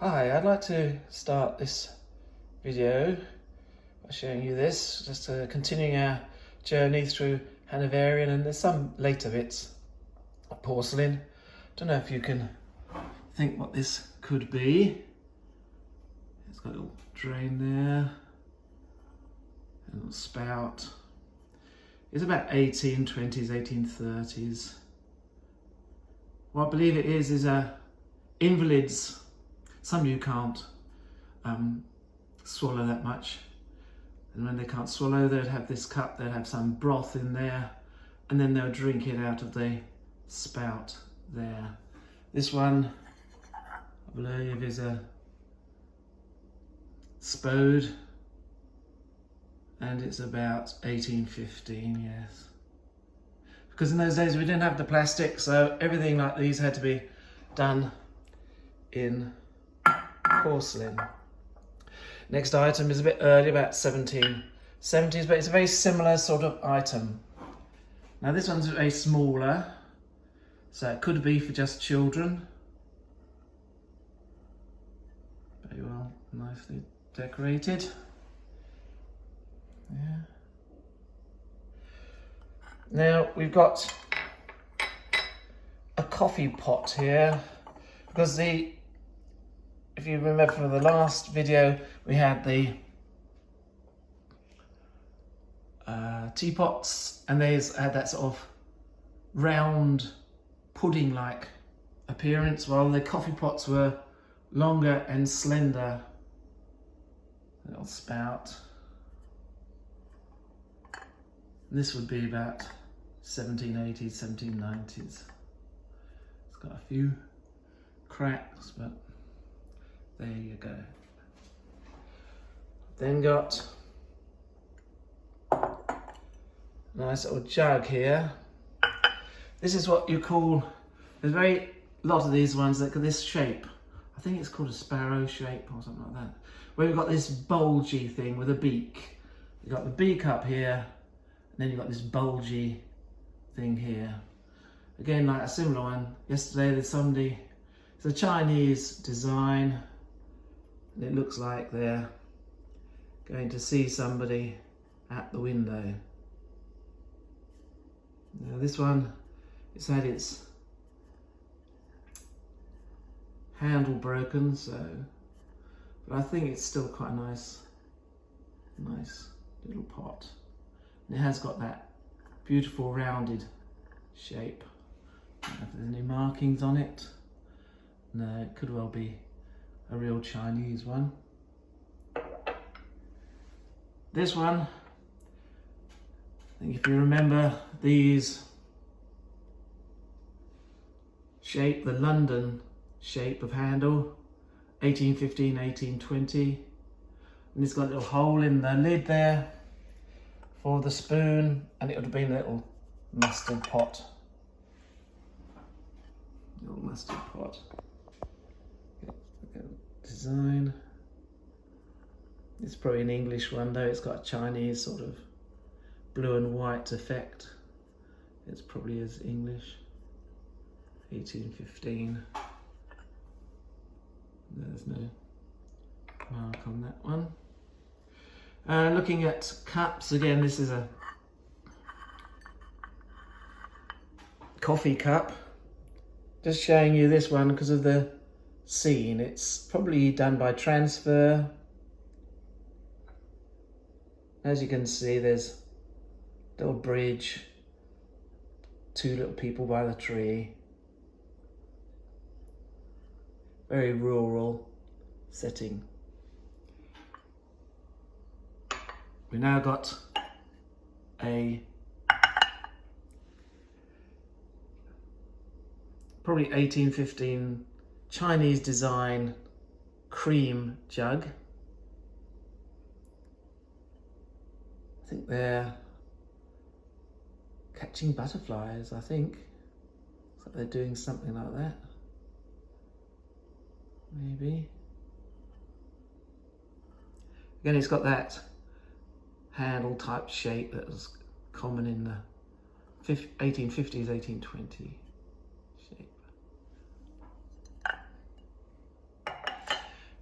Hi, I'd like to start this video by showing you this, just continuing our journey through Hanoverian, and there's some later bits of porcelain. Don't know if you can think what this could be. It's got a little drain there, a little spout. It's about 1820s, 1830s. What I believe it is invalids. Some of you can't swallow that much, and when they can't swallow, they'd have this cup, they'd have some broth in there, and then they'll drink it out of the spout there. This one, I believe, is a spode, and it's about 1815, yes. Because in those days we didn't have the plastic, so everything like these had to be done in porcelain. Next item is a bit early, about 1770s, but it's a very similar sort of item. Now this one's very smaller, so it could be for just children. Very well, nicely decorated. Yeah. Now we've got a coffee pot here, because if you remember from the last video, we had the teapots, and they had that sort of round pudding-like appearance, while the coffee pots were longer and slender. A little spout. This would be about 1780s, 1790s. It's got a few cracks, but there you go. Then got a nice little jug here. This is what you call, there's a lot of these ones that got this shape. I think it's called a sparrow shape or something like that. Where you've got this bulgy thing with a beak. You've got the beak up here, and then you've got this bulgy thing here. Again, like a similar one. Yesterday there's somebody, it's a Chinese design, and it looks like they're going to see somebody at the window. Now this one, it's had its handle broken, but I think it's still quite a nice little pot. And it has got that beautiful rounded shape. I don't know if there's any markings on it. No, it could well be a real Chinese one. This one, I think if you remember these shape, the London shape of handle, 1815, 1820. And it's got a little hole in the lid there for the spoon, and it would have been a little mustard pot. Little mustard pot. Design. It's probably an English one though, it's got a Chinese sort of blue and white effect. It's probably as English. 1815. There's no mark on that one. Looking at cups, again, this is a coffee cup. Just showing you this one because of the scene. It's probably done by transfer. As you can see, there's a little bridge, two little people by the tree. Very rural setting. We now got a probably 1815 Chinese design cream jug. I think they're catching butterflies, I think. Looks like they're doing something like that. Maybe. Again, it's got that handle type shape that was common in the 1850s, 1820 shape.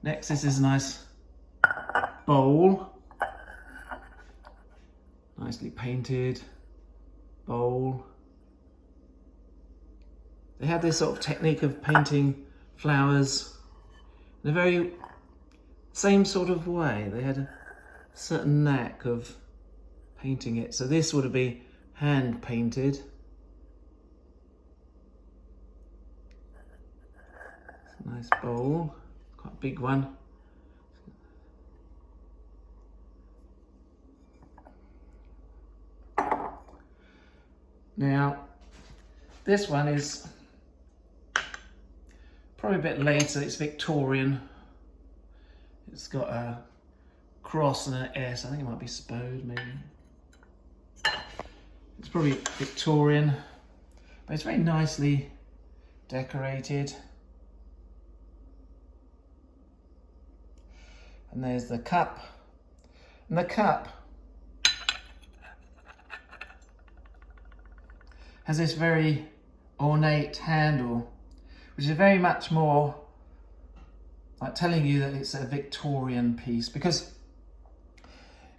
Next, this is a nice bowl. Nicely painted bowl. They had this sort of technique of painting flowers in a very same sort of way. They had a certain knack of painting it. So this would be hand painted. Nice bowl, quite a big one. Now, this one is probably a bit later. It's Victorian. It's got a cross and an S. I think it might be Spode, maybe. It's probably Victorian, but it's very nicely decorated. And there's the cup. And the cup has this very ornate handle, which is very much more like telling you that it's a Victorian piece, because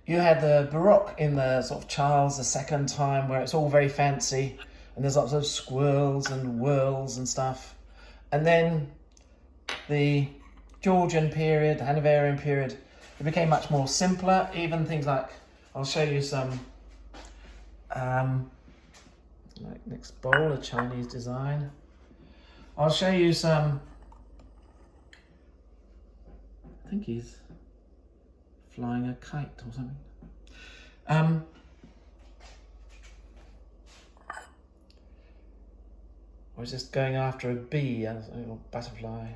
you had the Baroque in the sort of Charles II time where it's all very fancy and there's lots of squirrels and whirls and stuff. And then the Georgian period, the Hanoverian period, it became much more simpler. Even things like, I'll show you some, like next bowl, a Chinese design. I'll show you some, I think he's flying a kite or something. I was just going after a bee, or butterfly,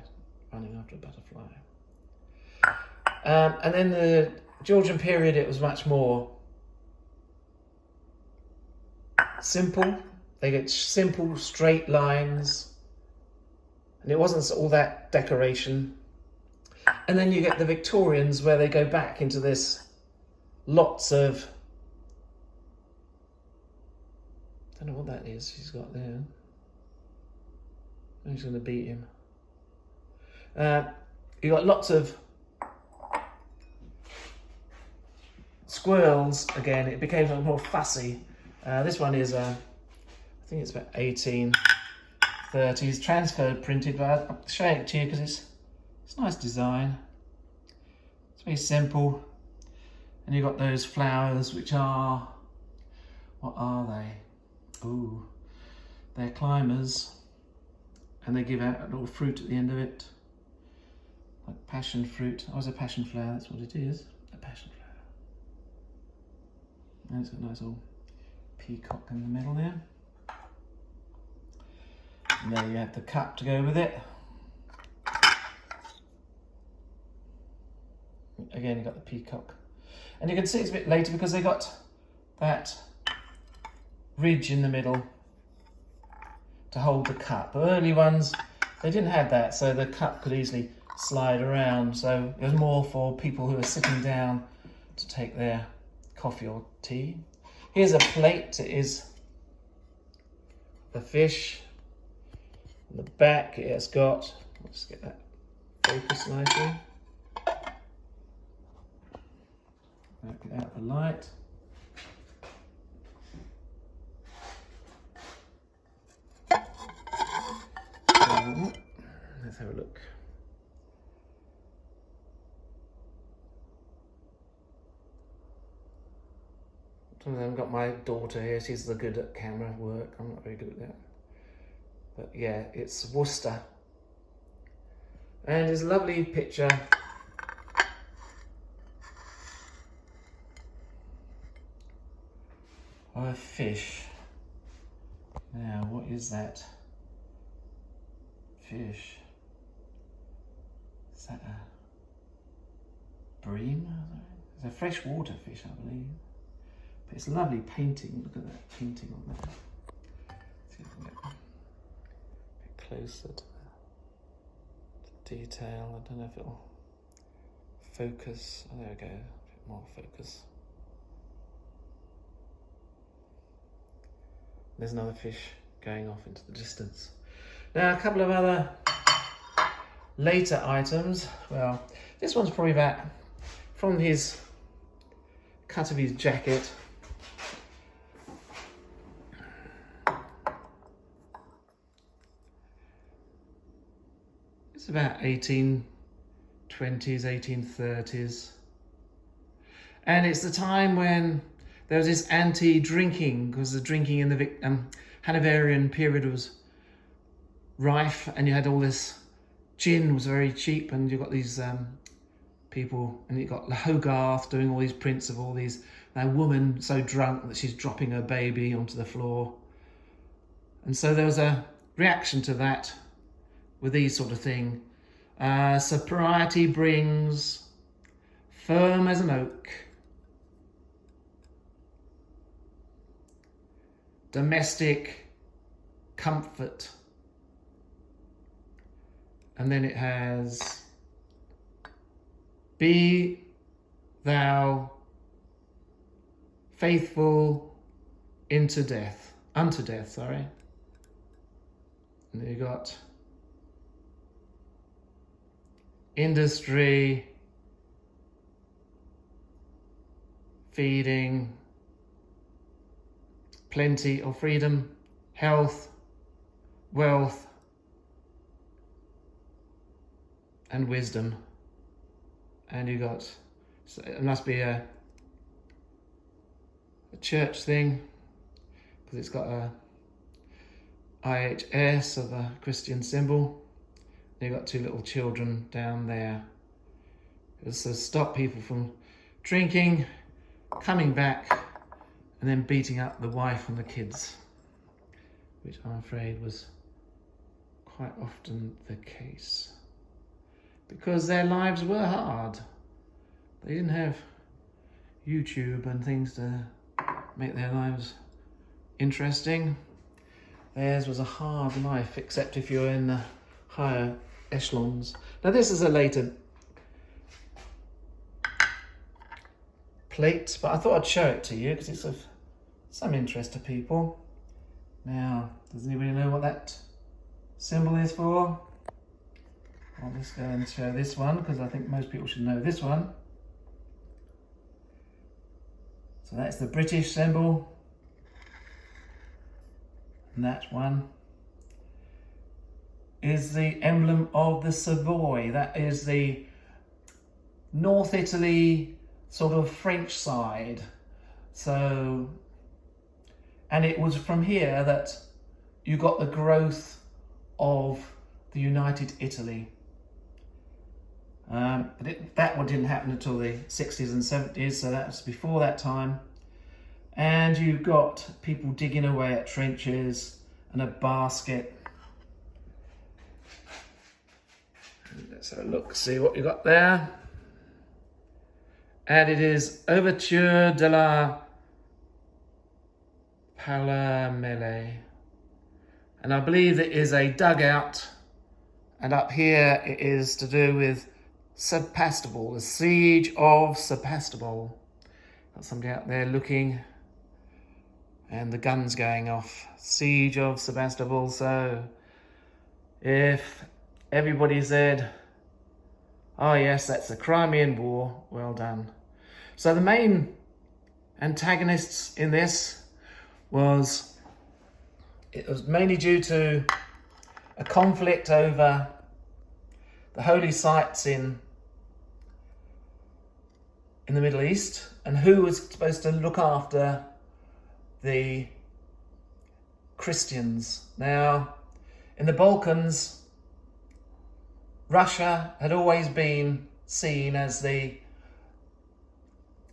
running after a butterfly. And then the Georgian period, it was much more simple. They get simple, straight lines, and it wasn't all that decoration. And then you get the Victorians, where they go back into this lots of, I don't know what that is she's got there. I'm just going to beat him. You got lots of squirrels again. It became a more fussy. This one is, I think it's about 1830s, transferred printed, but I'll show it to you because it's a nice design. It's very simple. And you've got those flowers, which are, what are they? Ooh, they're climbers. And they give out a little fruit at the end of it. Like passion fruit. Oh, it's a passion flower, that's what it is. A passion flower. And it's got a nice little peacock in the middle there. And there you have the cup to go with it. Again, you've got the peacock. And you can see it's a bit later because they got that ridge in the middle to hold the cup. The early ones, they didn't have that, so the cup could easily slide around. So it was more for people who are sitting down to take their coffee or tea. Here's a plate. It is the fish. On the back, it has got, let's get that focused nicely. Back it out the light. Let's have a look. I've got my daughter here. She's good at camera work. I'm not very good at that. But yeah, it's Worcester. And it's a lovely picture. Of a fish. Now, what is that? Fish. Is that a bream? It's a freshwater fish, I believe. But it's a lovely painting. Look at that painting on there. See if I can get a bit closer to the detail. I don't know if it'll focus. Oh, there we go. A bit more focus. There's another fish going off into the distance. Now, a couple of other later items, well, this one's probably about from his cut of his jacket. It's about 1820s, 1830s. And it's the time when there was this anti-drinking, because the drinking in the Hanoverian period was rife, and you had all this gin was very cheap, and you got these people, and you got Hogarth doing all these prints of all these woman so drunk that she's dropping her baby onto the floor. And so there was a reaction to that with these sort of thing. Sobriety brings firm as an oak, domestic comfort. And then it has, be thou faithful unto death, sorry. And then you got industry, feeding, plenty or freedom, health, wealth, and wisdom. And you got, so it must be a church thing, because it's got a IHS of a Christian symbol. And you got two little children down there. It's to stop people from drinking, coming back, and then beating up the wife and the kids, which I'm afraid was quite often the case, because their lives were hard. They didn't have YouTube and things to make their lives interesting. Theirs was a hard life, except if you're in the higher echelons. Now this is a later plate, but I thought I'd show it to you because it's of some interest to people. Now, does anybody know what that symbol is for? I'll just go and show this one, because I think most people should know this one. So that's the British symbol. And that one is the emblem of the Savoy. That is the North Italy sort of French side. So, and it was from here that you got the growth of the United Italy. But that one didn't happen until the 60s and 70s, so that was before that time. And you've got people digging away at trenches and a basket. Let's have a look, see what you got there. And it is Ouverture de la Palamele. And I believe it is a dugout. And up here it is to do with Sebastopol, the siege of Sebastopol. Got somebody out there looking, and the guns going off. Siege of Sebastopol. So if everybody said, oh yes, that's the Crimean War, well done. So the main antagonists in this it was mainly due to a conflict over the holy sites in the Middle East, and who was supposed to look after the Christians. Now, in the Balkans, Russia had always been seen as the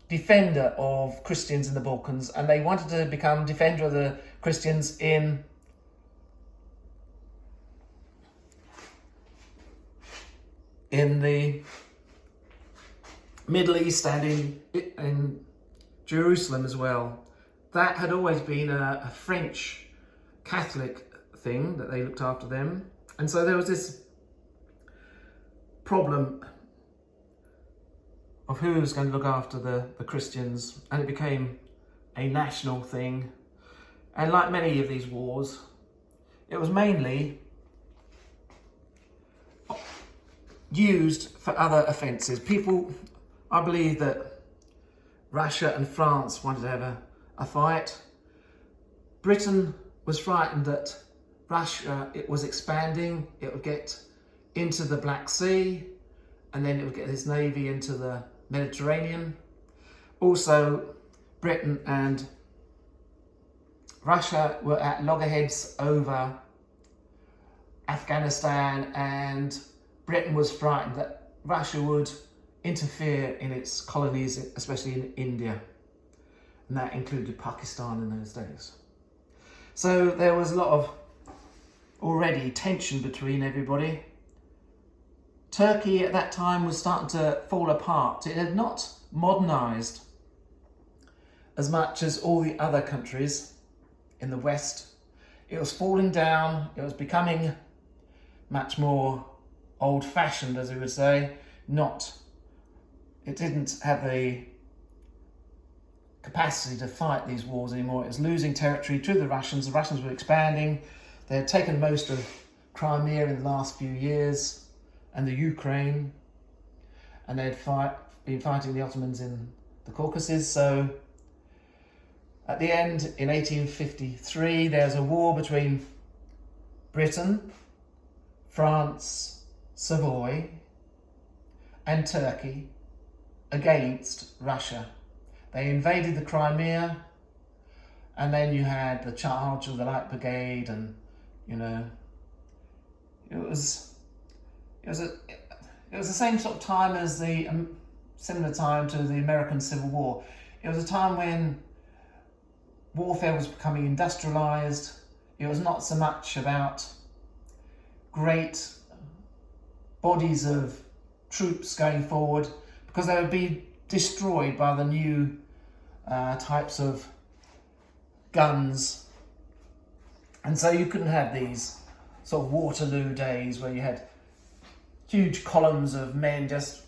defender of Christians in the Balkans, and they wanted to become defender of the Christians in the Middle East and in Jerusalem as well. That had always been a French Catholic thing, that they looked after them. And so there was this problem of who was going to look after the Christians, and it became a national thing. And like many of these wars, it was mainly used for other offences. People, I believe that Russia and France wanted to have a fight. Britain was frightened that Russia, it was expanding, it would get into the Black Sea, and then it would get its navy into the Mediterranean. Also, Britain and Russia were at loggerheads over Afghanistan, and Britain was frightened that Russia would interfere in its colonies, especially in India, and that included Pakistan in those days. So there was a lot of already tension between everybody. Turkey at that time was starting to fall apart. It had not modernised as much as all the other countries in the West. It was falling down. It was becoming much more old-fashioned, as we would say. It didn't have the capacity to fight these wars anymore. It was losing territory to the Russians. The Russians were expanding. They had taken most of Crimea in the last few years, and the Ukraine, and they had been fighting the Ottomans in the Caucasus. So at the end, in 1853, there's a war between Britain, France, Savoy, and Turkey against Russia. They invaded the Crimea, and then you had the charge of the Light Brigade, and it was the same sort of time as the similar time to the American Civil War. It was a time when warfare was becoming industrialized. It was not so much about great bodies of troops going forward, because they would be destroyed by the new types of guns. And so you couldn't have these sort of Waterloo days where you had huge columns of men just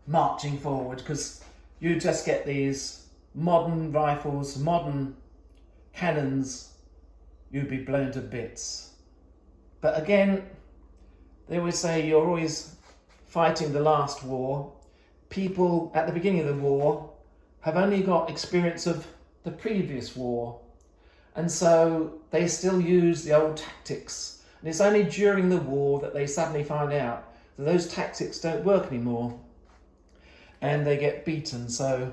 marching forward, because you just get these modern rifles, modern cannons, you'd be blown to bits. But again, they would say you're always fighting the last war. People at the beginning of the war have only got experience of the previous war, and so they still use the old tactics. And it's only during the war that they suddenly find out that those tactics don't work anymore, and they get beaten. So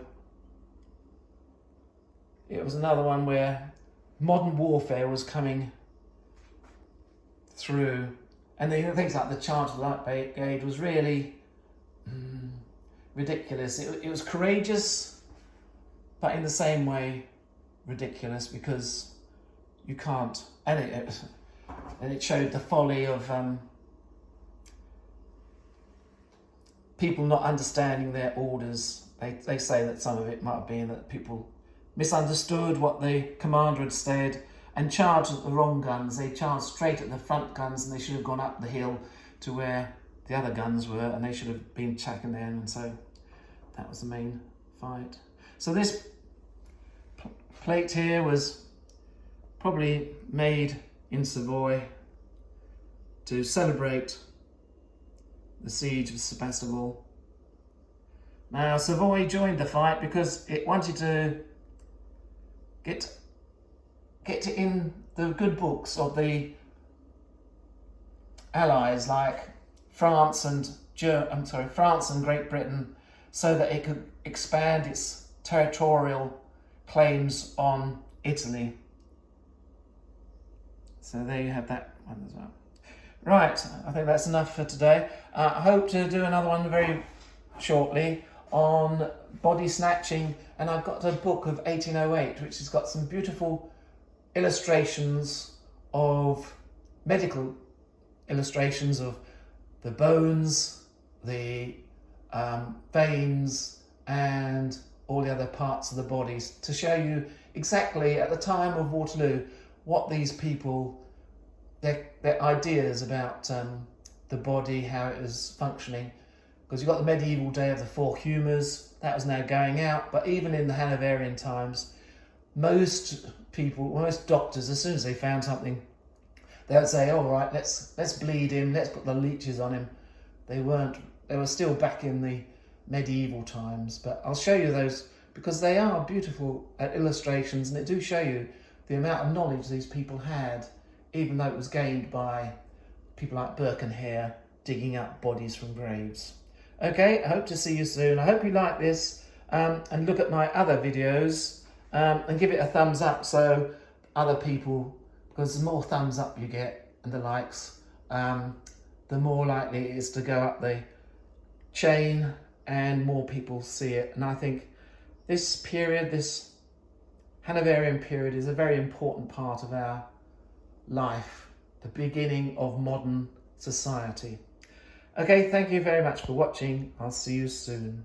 it was another one where modern warfare was coming through, and things like the charge of the Light Brigade was really ridiculous. It was courageous, but in the same way ridiculous, because you can't, and it showed the folly of people not understanding their orders. They say that some of it might have been that people misunderstood what the commander had said and charged at the wrong guns. They charged straight at the front guns, and they should have gone up the hill to where the other guns were, and they should have been checking them, and so that was the main fight. So this plate here was probably made in Savoy to celebrate the siege of Sebastopol. Now, Savoy joined the fight because it wanted to get in the good books of the Allies, like France and Great Britain, so that it could expand its territorial claims on Italy. So there you have that one as well. Right, I think that's enough for today. I hope to do another one very shortly on body snatching, and I've got a book of 1808 which has got some beautiful illustrations of medical illustrations of the bones, the veins, and all the other parts of the bodies, to show you exactly at the time of Waterloo what these people, their ideas about the body, how it was functioning. Because you've got the medieval day of the four humours, that was now going out, but even in the Hanoverian times, most doctors, as soon as they found something, they would say, all right, let's bleed him, let's put the leeches on him, they were still back in the medieval times. But I'll show you those because they are beautiful illustrations, and they do show you the amount of knowledge these people had, even though it was gained by people like Burke and Hare digging up bodies from graves. Okay, I hope to see you soon. I hope you like this, and look at my other videos, and give it a thumbs up so other people, because the more thumbs up you get and the likes, the more likely it is to go up the chain and more people see it. And I think this period, this Hanoverian period, is a very important part of our life, the beginning of modern society. Okay, thank you very much for watching. I'll see you soon.